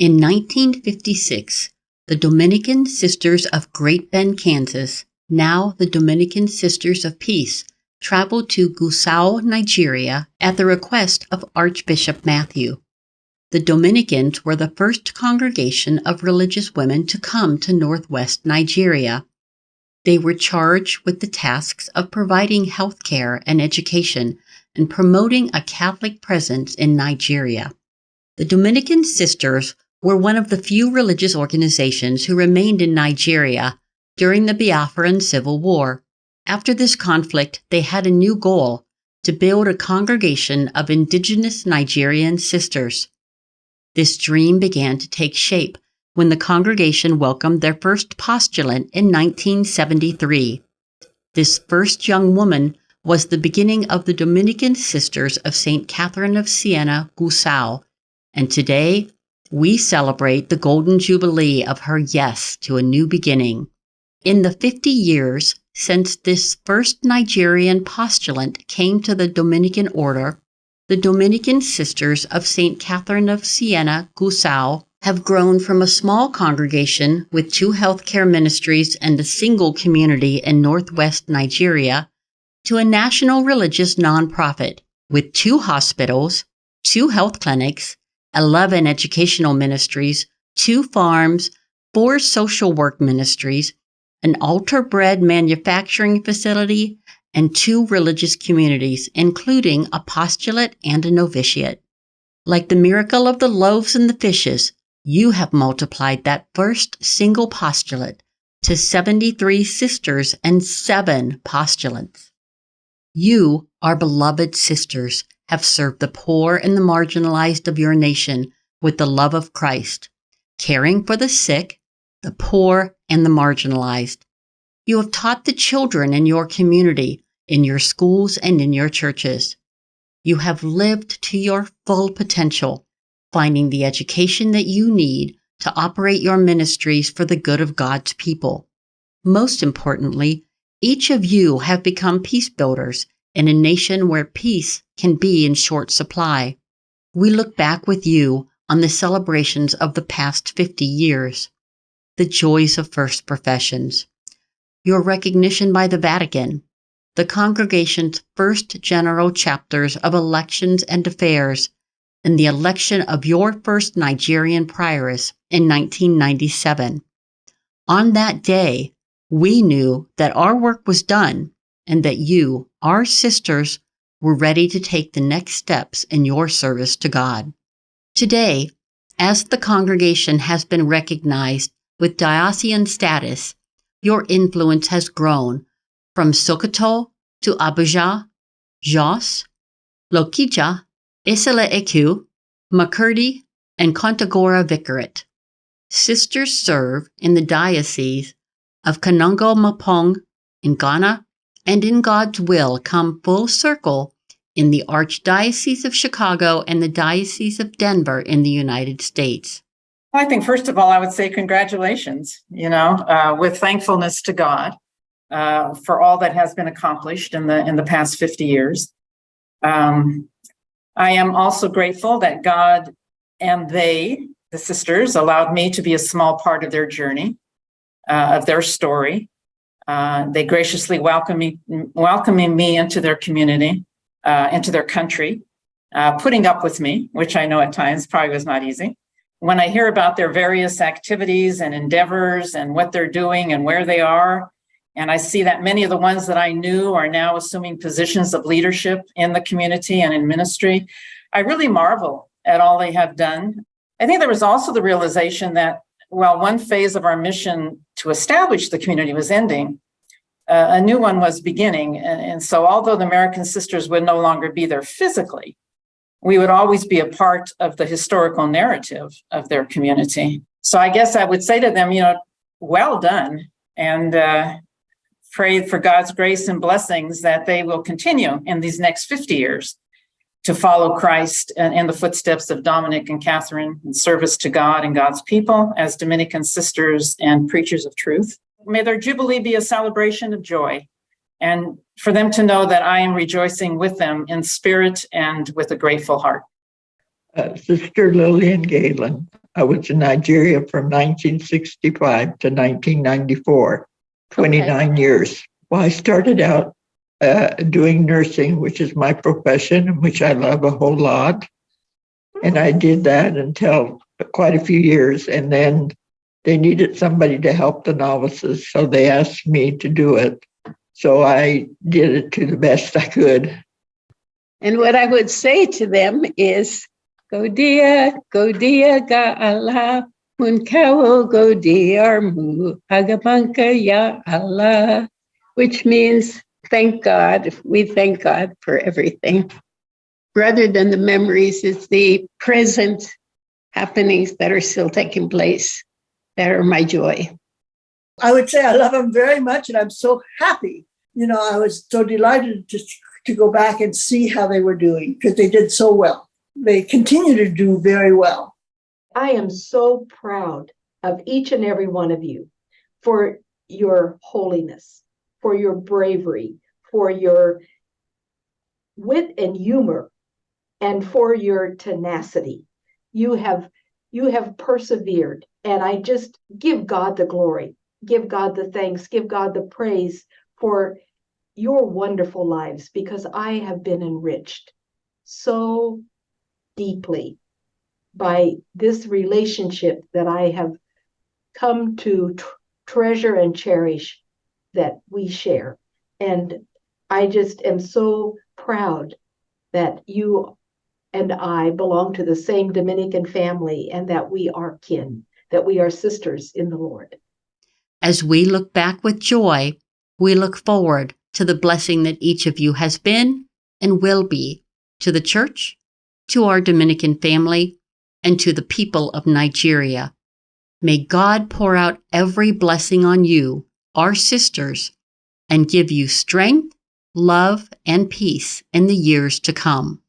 In 1956, the Dominican Sisters of Great Bend, Kansas, now the Dominican Sisters of Peace, traveled to Gusau, Nigeria, at the request of Archbishop Matthew. The Dominicans were the first congregation of religious women to come to northwest Nigeria. They were charged with the tasks of providing health care and education and promoting a Catholic presence in Nigeria. The Dominican Sisters were one of the few religious organizations who remained in Nigeria during the Biafran Civil War. After this conflict, they had a new goal: to build a congregation of indigenous Nigerian sisters. This dream began to take shape when the congregation welcomed their first postulant in 1973. This first young woman was the beginning of the Dominican Sisters of St. Catherine of Siena, Gusau, and today we celebrate the Golden Jubilee of her yes to a new beginning. In the 50 years since this first Nigerian postulant came to the Dominican order, the Dominican Sisters of St. Catherine of Siena, Gusau, have grown from a small congregation with 2 healthcare ministries and a single community in northwest Nigeria to a national religious nonprofit with 2 hospitals, 2 health clinics, 11 educational ministries, 2 farms, 4 social work ministries, an altar bread manufacturing facility, and 2 religious communities, including a postulate and a novitiate. Like the miracle of the loaves and the fishes, you have multiplied that first single postulate to 73 sisters and 7 postulants. You, our beloved sisters, have served the poor and the marginalized of your nation with the love of Christ, caring for the sick, the poor, and the marginalized. You have taught the children in your community, in your schools, and in your churches. You have lived to your full potential, finding the education that you need to operate your ministries for the good of God's people. Most importantly, each of you have become peace builders in a nation where peace can be in short supply. We look back with you on the celebrations of the past 50 years, the joys of first professions, your recognition by the Vatican, the congregation's first general chapters of elections and affairs, and the election of your first Nigerian prioress in 1997. On that day, we knew that our work was done and that you, our sisters, were ready to take the next steps in your service to God. Today, as the congregation has been recognized with diocesan status, your influence has grown from Sokoto to Abuja, Jos, Lokija, Isla Eku, Makurdi, and Kontagora Vicariate. Sisters serve in the diocese of Kanungo Mapong in Ghana, and in God's will come full circle in the Archdiocese of Chicago and the Diocese of Denver in the United States. I think, first of all, I would say congratulations, with thankfulness to God for all that has been accomplished in the past 50 years. I am also grateful that God and they, the sisters, allowed me to be a small part of their journey, of their story. They graciously welcoming me into their community, into their country, putting up with me, which I know at times probably was not easy. When I hear about their various activities and endeavors and what they're doing and where they are, and I see that many of the ones that I knew are now assuming positions of leadership in the community and in ministry, I really marvel at all they have done. I think there was also the realization that while one phase of our mission to establish the community was ending, a new one was beginning. And so although the American Sisters would no longer be there physically, we would always be a part of the historical narrative of their community. So I guess I would say to them, well done, and pray for God's grace and blessings that they will continue in these next 50 years to follow Christ in the footsteps of Dominic and Catherine in service to God and God's people as Dominican sisters and preachers of truth. May their Jubilee be a celebration of joy, and for them to know that I am rejoicing with them in spirit and with a grateful heart. Sister Lillian Galen, I was in Nigeria from 1965 to 1994, 29 years. Well, I started out doing nursing, which is my profession, which I love a whole lot. And I did that until quite a few years. And then they needed somebody to help the novices. So they asked me to do it. So I did it to the best I could. And what I would say to them is, Godia ga Allah, Munkawo Godiarmu, Agabanka ya Allah, which means thank God. We thank God for everything. Rather than the memories, it's the present happenings that are still taking place that are my joy. I would say I love them very much, and I'm so happy. I was so delighted to go back and see how they were doing, because they did so well. They continue to do very well. I am so proud of each and every one of you for your holiness, for your bravery, for your wit and humor, and for your tenacity. You have persevered, and I just give God the glory, give God the thanks, give God the praise for your wonderful lives, because I have been enriched so deeply by this relationship that I have come to treasure and cherish that we share. And I just am so proud that you and I belong to the same Dominican family, and that we are kin, that we are sisters in the Lord. As we look back with joy, we look forward to the blessing that each of you has been and will be to the church, to our Dominican family, and to the people of Nigeria. May God pour out every blessing on you, our sisters, and give you strength, love, and peace in the years to come.